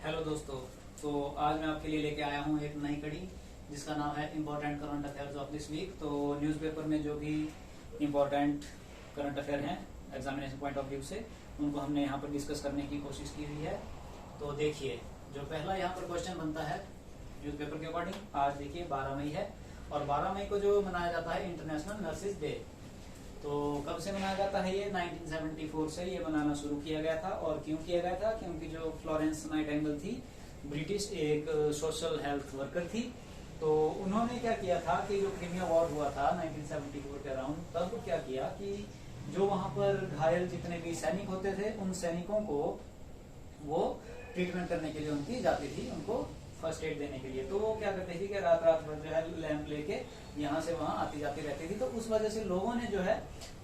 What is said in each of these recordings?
Hello दोस्तों। तो आज मैं आपके लिए लेके आया हूँ एक नई कड़ी जिसका नाम है important current affairs of this week. तो न्यूज़पेपर में जो भी इम्पोर्टेंट करंट अफेयर हैं एग्जामिनेशन पॉइंट ऑफ व्यू से उनको हमने यहाँ पर डिस्कस करने की कोशिश की हुई है। तो देखिए, जो पहला यहाँ पर क्वेश्चन बनता है न्यूज़पेपर के अकॉर्डिंग, आज देखिए 12 मई है और 12 मई को जो मनाया जाता है इंटरनेशनल नर्सिस डे। तो कब से मनाया जाता है ये? 1974 से ये मनाना शुरू किया गया था। और क्यों किया गया था? क्योंकि जो फ्लोरेंस नाइटिंगेल थी, ब्रिटिश एक सोशल हेल्थ वर्कर थी। तो उन्होंने क्या किया था कि जो क्रीमिया वॉर हुआ था 1974 के अराउंड, तब क्या किया कि जो वहां पर घायल जितने भी सैनिक होते थे उन सैनिकों को वो ट्रीटमेंट करने के लिए उनकी जाती थी, उनको फर्स्ट एड देने के लिए। तो वो क्या करती थी कि रात रात भर जो है लैंप लेके यहाँ से वहां आती जाती रहती थी। तो उस वजह से लोगों ने जो है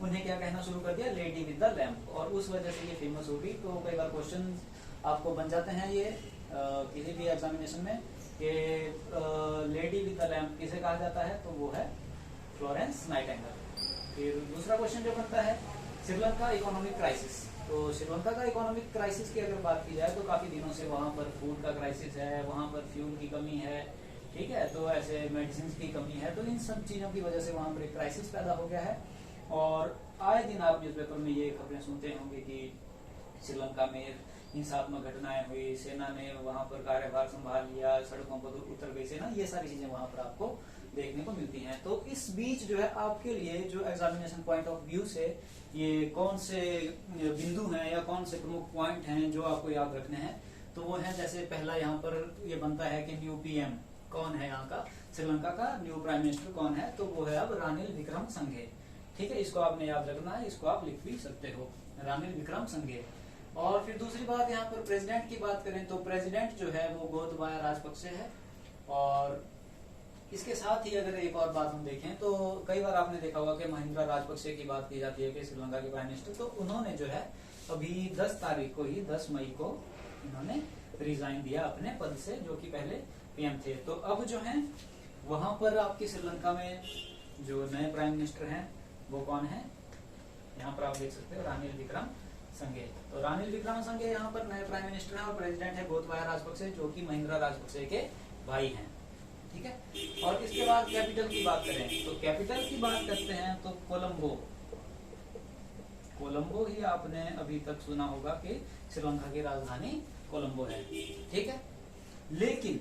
उन्हें क्या कहना शुरू कर दिया, लेडी विद द लैंप, और उस वजह से ये फेमस हो गई। तो कई बार क्वेश्चन आपको बन जाते हैं ये किसी भी एग्जामिनेशन में कि लेडी विद द लैंप किसे कहा जाता है, तो वो है फ्लोरेंस नाइटिंगेल। फिर दूसरा क्वेश्चन जो बनता है श्रीलंका इकोनॉमिक क्राइसिस। तो श्रीलंका का इकोनॉमिक क्राइसिस की अगर बात की जाए तो काफी दिनों से वहां पर फूड का क्राइसिस है, वहां पर फ्यूल की कमी है, ठीक है, तो ऐसे मेडिसिन की कमी है। तो इन सब चीजों की वजह से वहां पर एक क्राइसिस पैदा हो गया है। और आए दिन आप न्यूज़पेपर में ये खबरें सुनते होंगे कि श्रीलंका में हिंसात्मक घटनाएं हुई, सेना ने वहां पर कार्यभार संभाल लिया, सड़कों पर उतर गई सेना, ये सारी चीजें वहां पर आपको देखने को मिलती हैं। तो इस बीच जो है आपके लिए जो एग्जामिनेशन पॉइंट ऑफ व्यू से ये कौन से बिंदु हैं या कौन से प्रमुख पॉइंट हैं जो आपको याद रखने हैं, तो वो है जैसे पहला यहाँ पर ये बनता है कि न्यू पीएम कौन है, यहाँ का श्रीलंका का न्यू प्राइम मिनिस्टर कौन है, तो वो है अब रानिल विक्रमसिंघे। ठीक है, इसको आपने याद रखना है, इसको आप लिख भी सकते हो, रानिल विक्रमसिंघे। और फिर दूसरी बात यहाँ पर प्रेसिडेंट की बात करें तो प्रेसिडेंट जो है वो गोतबाया राजपक्षे है। और इसके साथ ही अगर एक और बात हम देखें तो कई बार आपने देखा होगा कि महिंद्रा राजपक्षे की बात की जाती है कि श्रीलंका के प्राइम मिनिस्टर, तो उन्होंने जो है अभी 10 तारीख को ही 10 मई को इन्होंने रिजाइन दिया अपने पद से, जो कि पहले पीएम थे। तो अब जो है वहां पर आपकी श्रीलंका में जो नए प्राइम मिनिस्टर हैं वो कौन है, यहाँ पर आप देख सकते हो रानिल विक्रमसिंघे। तो रानिल विक्रमसिंघे यहाँ पर नए प्राइम मिनिस्टर हैं और प्रेसिडेंट है गोतबाया राजपक्षे, जो कि महिंद्रा राजपक्षे के भाई हैं। ठीक है, और इसके बाद कैपिटल की बात करें तो कैपिटल की बात करते हैं तो कोलंबो। कोलंबो ही आपने अभी तक सुना होगा कि श्रीलंका की राजधानी कोलंबो है। ठीक है, लेकिन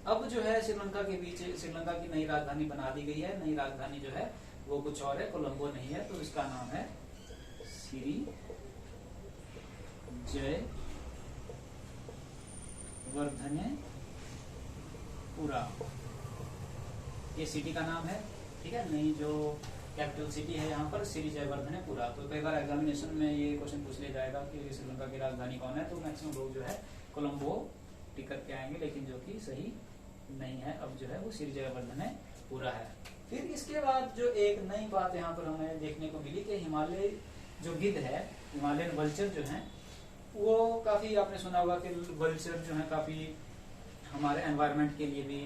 अब जो है श्रीलंका के बीच श्रीलंका की नई राजधानी बना दी गई है। नई राजधानी जो है वो कुछ और है, कोलंबो नहीं है। तो इसका नाम है सिरी जय वर्धनेपुरा, ये सिटी का नाम है। ठीक है, नई जो कैपिटल सिटी है यहाँ पर सिरी जयवर्धनेपुरा। तो कई बार एग्जामिनेशन में ये क्वेश्चन पूछ लिया जाएगा कि श्रीलंका की राजधानी कौन है, तो मैक्सिमम लोग जो है कोलंबो टिक करके आएंगे, लेकिन जो कि सही नहीं है। अब जो है वो सिरी जयवर्धनेपुरा है। फिर इसके बाद जो एक नई बात यहाँ पर हमें देखने को मिली कि हिमालय जो गिद्ध है, हिमालयन वल्चर जो है, वो काफी आपने सुना होगा कि वल्चर जो है काफी हमारे एनवायरनमेंट के लिए भी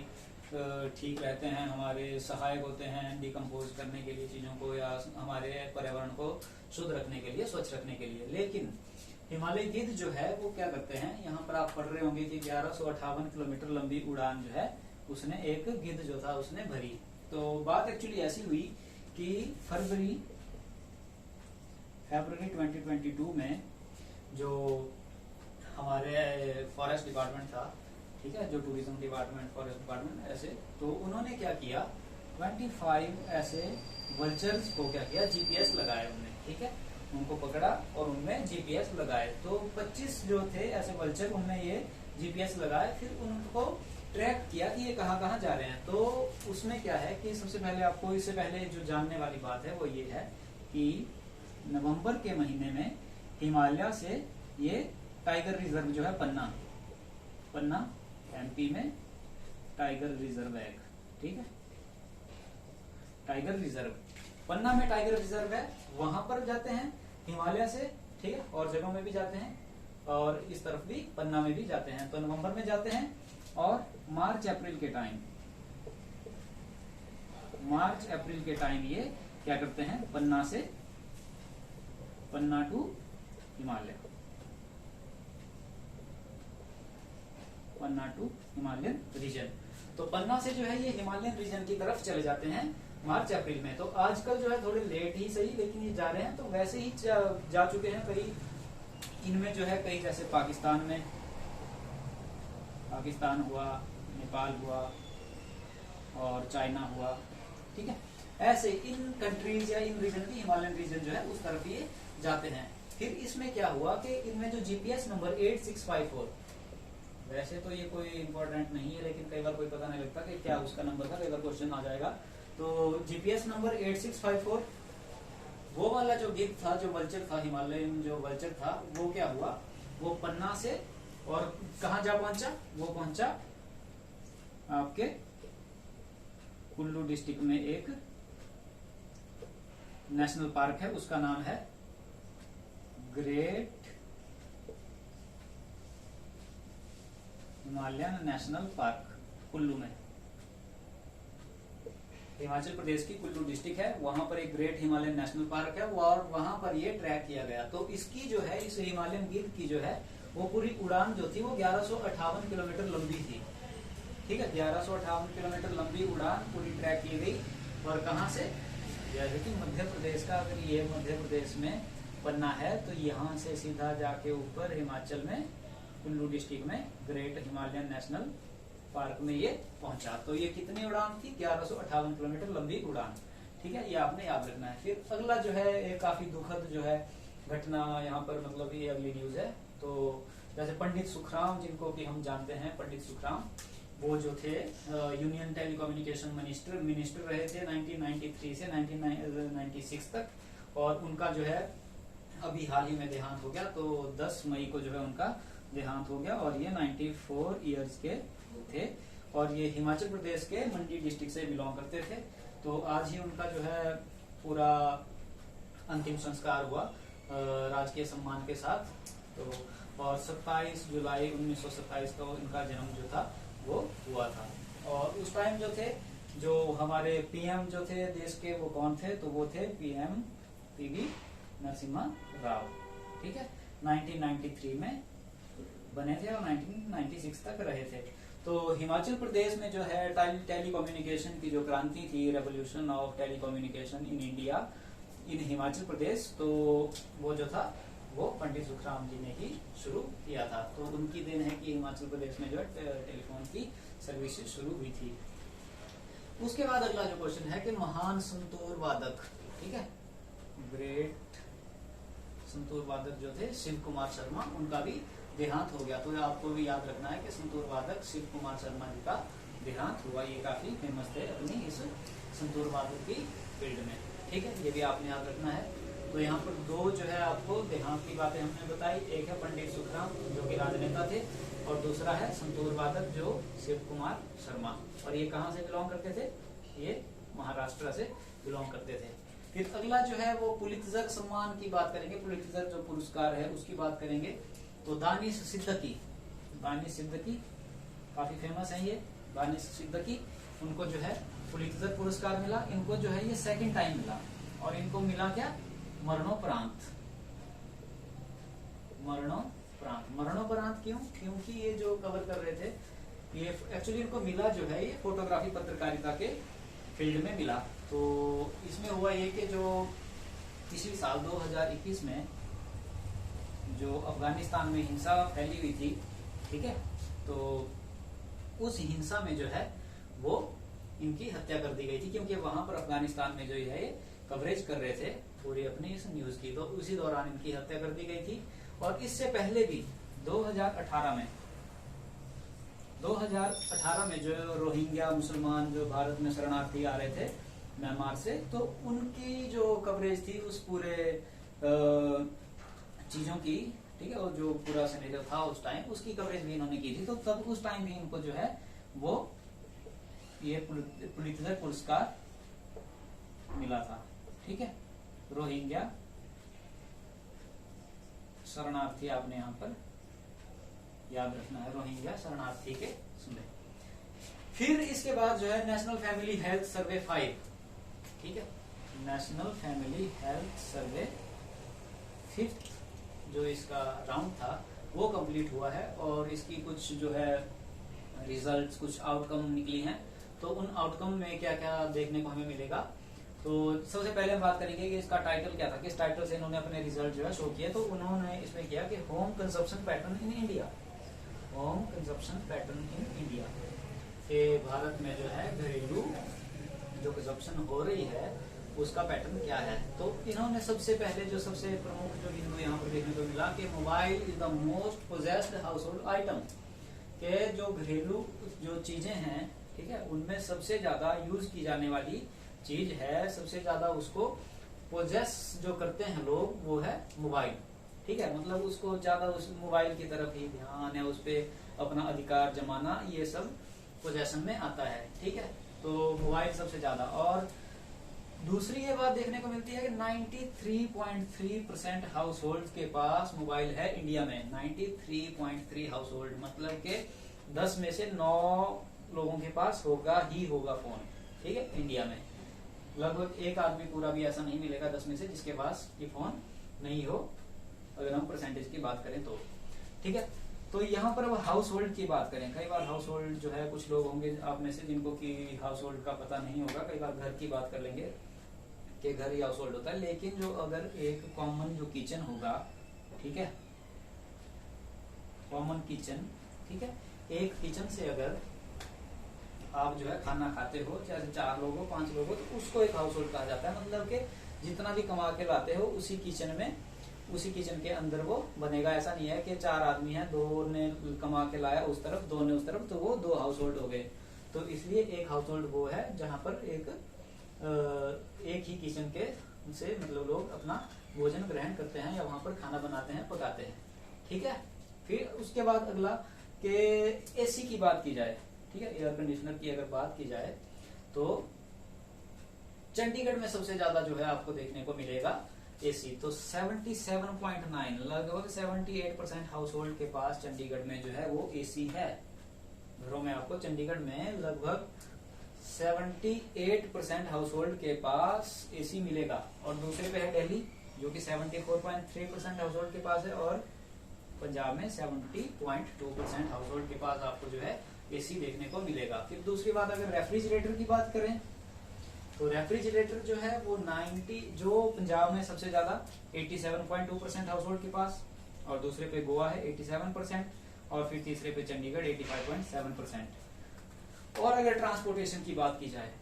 ठीक रहते हैं, हमारे सहायक होते हैं डिकम्पोज करने के लिए चीजों को, या हमारे पर्यावरण को शुद्ध रखने के लिए, स्वच्छ रखने के लिए। लेकिन हिमालय गिद्ध जो है वो क्या करते हैं, यहाँ पर आप पढ़ रहे होंगे कि 1158 किलोमीटर लंबी उड़ान जो है उसने एक गिद्ध जो था उसने भरी। तो बात एक्चुअली ऐसी हुई कि फरवरी 2022 में जो हमारे फॉरेस्ट डिपार्टमेंट था, ठीक है, जो टूरिज्म डिपार्टमेंट, फॉरेस्ट डिपार्टमेंट, ऐसे तो उन्होंने क्या किया, 25 ऐसे वल्चर्स को क्या किया, जीपीएस लगाए उन्होंने। ठीक है, उनको पकड़ा और उनमें जीपीएस लगाए। तो 25 जो थे ऐसे वल्चर, उनमें ये जीपीएस लगाए, फिर उनको ट्रैक किया कि ये कहाँ कहाँ जा रहे हैं। तो उसमें क्या है कि सबसे पहले आपको इससे पहले जो जानने वाली बात है वो ये है कि नवंबर के महीने में हिमालय से ये टाइगर रिजर्व जो है पन्ना एमपी में टाइगर रिजर्व है, ठीक है, टाइगर रिजर्व पन्ना में टाइगर रिजर्व है, वहां पर जाते हैं हिमालय से। ठीक है, और जगहों में भी जाते हैं और इस तरफ भी पन्ना में भी जाते हैं। तो नवंबर में जाते हैं और मार्च अप्रैल के टाइम ये क्या करते हैं, Panna to Himalaya. Panna to Himalayan region. तो पन्ना से जो है ये हिमालयन रीजन की तरफ चले जाते हैं मार्च अप्रैल में। तो आजकल जो है थोड़े लेट ही सही, लेकिन ये जा रहे हैं। तो वैसे ही जा चुके हैं कई, इनमें जो है कई, जैसे पाकिस्तान में, पाकिस्तान हुआ, नेपाल हुआ और चाइना हुआ, ठीक है। ऐसे इन कंट्रीज या इन रीजन की, हिमालयन रीजन जो है उस तरफ ये जाते हैं। फिर इसमें क्या हुआ कि इनमें जो जीपीएस नंबर 8654, वैसे तो ये कोई इंपॉर्टेंट नहीं है, लेकिन कई बार कोई पता नहीं लगता कि क्या उसका नंबर था, कई बार क्वेश्चन आ जाएगा। तो जीपीएस नंबर 8654, वो वाला जो गिग था, जो वल्चर था, हिमालयन जो वल्चर था, वो क्या हुआ, वो पन्ना से और कहा जा पहुंचा, वो पहुंचा आपके कुल्लू डिस्ट्रिक्ट में एक नेशनल पार्क है, उसका नाम है great Himalayan national park, Kullu में। हिमाचल प्रदेश की कुल्लू डिस्ट्रिक्ट है, वहां पर एक ग्रेट हिमालयन नेशनल पार्क है और वहां पर ये ट्रैक किया गया। तो इसकी जो है, इस हिमालयन गिद्ध की जो है, वो पूरी उड़ान जो थी वो 1158 किलोमीटर लंबी थी, ठीक है। 1158 किलोमीटर लंबी उड़ान पूरी ट्रैक की गई। और कहां से, जैसे कि मध्य प्रदेश का, अगर ये मध्य प्रदेश में पन्ना है तो यहाँ से सीधा जाके ऊपर हिमाचल में कुल्लू डिस्ट्रिक्ट में ग्रेट हिमालयन नेशनल पार्क में ये पहुंचा। तो ये कितनी उड़ान थी, 1158 किलोमीटर लंबी उड़ान, ठीक है। ये आपने याद रखना है। फिर अगला जो है एक काफी दुखद जो है घटना यहाँ पर, मतलब ये अगली न्यूज है। तो जैसे पंडित सुखराम, जिनको कि हम जानते हैं, पंडित सुखराम, वो जो थे यूनियन टेलीकम्युनिकेशन मिनिस्टर रहे थे 1993 से 1996 तक। और उनका जो है अभी हाल ही में देहांत हो गया। तो 10 मई को जो है उनका देहांत हो गया और ये 94 इयर्स के थे और ये हिमाचल प्रदेश के मंडी डिस्ट्रिक्ट से बिलोंग करते थे। तो आज ही उनका जो है पूरा अंतिम संस्कार हुआ राजकीय सम्मान के साथ। तो और 27 जुलाई 1927 को इनका जन्म जो था वो हुआ था। और उस टाइम जो थे, जो हमारे पीएम जो थे देश के, वो कौन थे, तो वो थे पीएम पीवी नरसिम्हा राव, ठीक है। 1993 में बने थे और 1996 तक रहे थे। तो हिमाचल प्रदेश में जो है टेलीकम्युनिकेशन की जो क्रांति थी, revolution of telecommunication in India in Himachal Pradesh, तो वो जो था वो पंडित सुखराम जी ने ही शुरू किया था। तो उनकी देन है कि हिमाचल प्रदेश में जो है टेलीफोन की सर्विसेज शुरू हुई थी। उसके बाद अगला जो क्वेश्चन है कि महान संतूर वादक, ठीक है, ग्रेट संतूर वादक जो थे शिव कुमार शर्मा, उनका भी देहांत हो गया। तो आपको भी याद रखना है कि संतूर वादक शिव कुमार शर्मा जी का देहांत हुआ। ये काफी फेमस थे अपनी इस संतूर वादक की फील्ड में, ठीक है। ये भी आपने याद रखना है। तो यहाँ पर दो जो है आपको देहांत की बातें हमने बताई, एक है पंडित सुखराम जो कि राजनेता थे और दूसरा है संतूर वादक जो शिव कुमार शर्मा। और ये कहाँ से बिलोंग करते थे, ये महाराष्ट्र से बिलोंग करते थे। फिर अगला जो है वो पुलित्जर सम्मान की बात करेंगे, पुलित्जर जो पुरस्कार है उसकी बात करेंगे। तो दानिश सिद्दीकी, दानिश सिद्दीकी काफी फेमस है ये, दानिश सिद्दीकी, उनको जो है पुलित्जर पुरस्कार मिला। इनको जो है ये सेकंड टाइम मिला और इनको मिला क्या, मरणोपरांत। मरणोपरांत, मरणोपरांत क्यों, क्योंकि ये जो कवर कर रहे थे, ये एक्चुअली इनको मिला जो है ये फोटोग्राफी पत्रकारिता के फील्ड में मिला। तो इसमें हुआ ये कि जो इसी साल 2021 में जो अफगानिस्तान में हिंसा फैली हुई थी, ठीक है, तो उस हिंसा में जो है वो इनकी हत्या कर दी गई थी, क्योंकि वहां पर अफगानिस्तान में जो है ये कवरेज कर रहे थे पूरी अपनी इस न्यूज की। तो उसी दौरान इनकी हत्या कर दी गई थी। और इससे पहले भी 2018 में जो रोहिंग्या मुसलमान जो भारत में शरणार्थी आ रहे थे म्यांमार से, तो उनकी जो कवरेज थी उस पूरे चीजों की, ठीक है, और जो पूरा सिनेरियो था उस टाइम, उसकी कवरेज भी इन्होंने की थी। तो तब उस टाइम भी इनको जो है वो ये पुलित्जर पुरस्कार मिला था, ठीक है। रोहिंग्या शरणार्थी आपने यहाँ पर याद रखना है, रोहिंग्या शरणार्थी के सुने। फिर इसके बाद जो है नेशनल फैमिली हेल्थ सर्वे 5, ठीक है, national family health survey 5th जो इसका राउंड था वो कंप्लीट हुआ है। और इसकी कुछ जो है रिजल्ट्स, कुछ आउटकम निकली हैं, तो उन आउटकम में क्या क्या देखने को हमें मिलेगा। तो सबसे पहले हम बात करेंगे कि इसका टाइटल क्या था, किस टाइटल से इन्होंने अपने रिजल्ट जो है शो किए। तो उन्होंने इसमें किया कि home consumption pattern in India, home consumption pattern in India, के भारत में जो है घरेलू जो कंजप्शन हो रही है उसका पैटर्न क्या है। तो इन्होंने सबसे पहले जो सबसे प्रमुख जो बिंदु यहाँ पर देखने को मिला कि mobile is the most possessed house hold item, के जो घरेलू जो चीजें हैं, ठीक है, उनमें सबसे ज्यादा यूज की जाने वाली चीज है, सबसे ज्यादा उसको पोजेस जो करते हैं लोग, वो है मोबाइल। ठीक है, मतलब उसको ज्यादा उस मोबाइल की तरफ ही ध्यान है, उस पे अपना अधिकार जमाना, ये सब पोजेशन में आता है। ठीक है, तो मोबाइल सबसे ज्यादा। और दूसरी ये बात देखने को मिलती है कि 93.3% हाउस होल्ड के पास मोबाइल है इंडिया में। 93.3 हाउस होल्ड मतलब के 10 में से 9 लोगों के पास होगा ही होगा फोन। ठीक है, इंडिया में लगभग एक आदमी पूरा भी ऐसा नहीं मिलेगा 10 में से जिसके पास ये फोन नहीं हो, अगर हम परसेंटेज की बात करें तो। ठीक है, तो यहाँ पर अब हाउस होल्ड की बात करें। कई बार हाउस होल्ड जो है, कुछ लोग होंगे आप में से जिनको कि हाउस होल्ड का पता नहीं होगा, कई बार घर की बात कर लेंगे कि घर ही हाउस होल्ड होता है। लेकिन जो अगर एक कॉमन जो किचन होगा, ठीक है, कॉमन किचन, ठीक है, एक किचन से अगर आप जो है खाना खाते हो, चाहे 4 लोग हो 5 लोग हो, तो उसको एक हाउस होल्ड कहा जाता है। मतलब कि जितना भी कमा के लाते हो उसी किचन में, उसी किचन के अंदर वो बनेगा। ऐसा नहीं है कि 4 आदमी हैं, 2 ने कमा के लाया उस तरफ, 2 ने उस तरफ, तो वो 2 हाउस होल्ड हो गए। तो इसलिए एक हाउस होल्ड वो है जहां पर एक ही किचन के से मतलब लोग अपना भोजन ग्रहण करते हैं या वहां पर खाना बनाते हैं, पकाते हैं। ठीक है, फिर उसके बाद अगला के एसी की बात की जाए, ठीक है, एयर कंडीशनर की अगर बात की जाए तो चंडीगढ़ में सबसे ज्यादा जो है आपको देखने को मिलेगा एसी। तो 77.9 लगभग 78% हाउस होल्ड के पास चंडीगढ़ में जो है वो एसी है। घरों में आपको चंडीगढ़ में लगभग 78% हाउस होल्ड के पास एसी मिलेगा। और दूसरे पे है दिल्ली जो कि 74.3% हाउस होल्ड के पास है, और पंजाब में 70.2% हाउस होल्ड के पास आपको जो है एसी देखने को मिलेगा। फिर दूसरी बात अगर रेफ्रिजरेटर की बात करें तो रेफ्रिजरेटर जो है वो 90 जो पंजाब में सबसे ज्यादा 87.2% हाउस होल्ड के पास, और दूसरे पे गोवा है 87%, और फिर तीसरे पे चंडीगढ़ 85.7%। और अगर ट्रांसपोर्टेशन की बात की जाए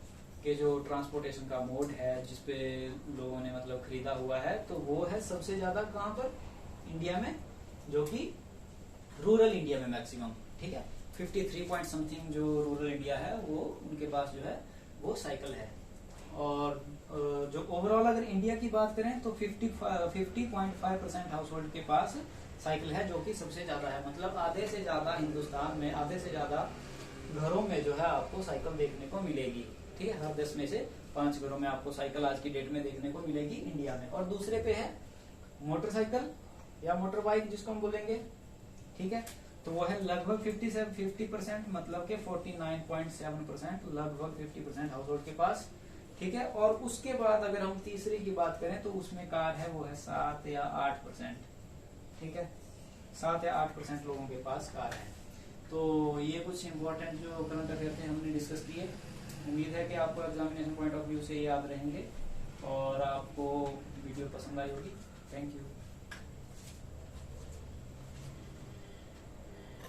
कि जो ट्रांसपोर्टेशन का मोड है जिसपे लोगों ने मतलब खरीदा हुआ है, तो वो है सबसे ज्यादा कहां पर इंडिया में, जो कि रूरल इंडिया में मैक्सिमम। ठीक है, 53 पॉइंट समथिंग जो रूरल इंडिया है वो उनके पास जो है वो साइकिल है। और जो ओवरऑल अगर इंडिया की बात करें तो 50.5% हाउस होल्ड के पास साइकिल है, जो कि सबसे ज्यादा है। मतलब आधे से ज्यादा हिंदुस्तान में, आधे से ज्यादा घरों में जो है आपको साइकिल देखने को मिलेगी। ठीक है, हर 10 में से 5 घरों में आपको साइकिल आज की डेट में देखने को मिलेगी इंडिया में। और दूसरे पे है मोटरसाइकिल या मोटर बाइक जिसको हम बोलेंगे। ठीक है, तो वो है लगभग 50% मतलब के 49.7% लगभग 50% हाउस होल्ड के पास। ठीक है, और उसके बाद अगर हम तीसरी की बात करें तो उसमें कार है, वो है 7 या 8%। ठीक है, 7 या 8% लोगों के पास कार है। तो ये कुछ इंपॉर्टेंट जो करंट अफेयर थे हमने डिस्कस किए। उम्मीद है कि आपको एग्जामिनेशन पॉइंट ऑफ व्यू से याद रहेंगे और आपको वीडियो पसंद आई होगी। Thank you.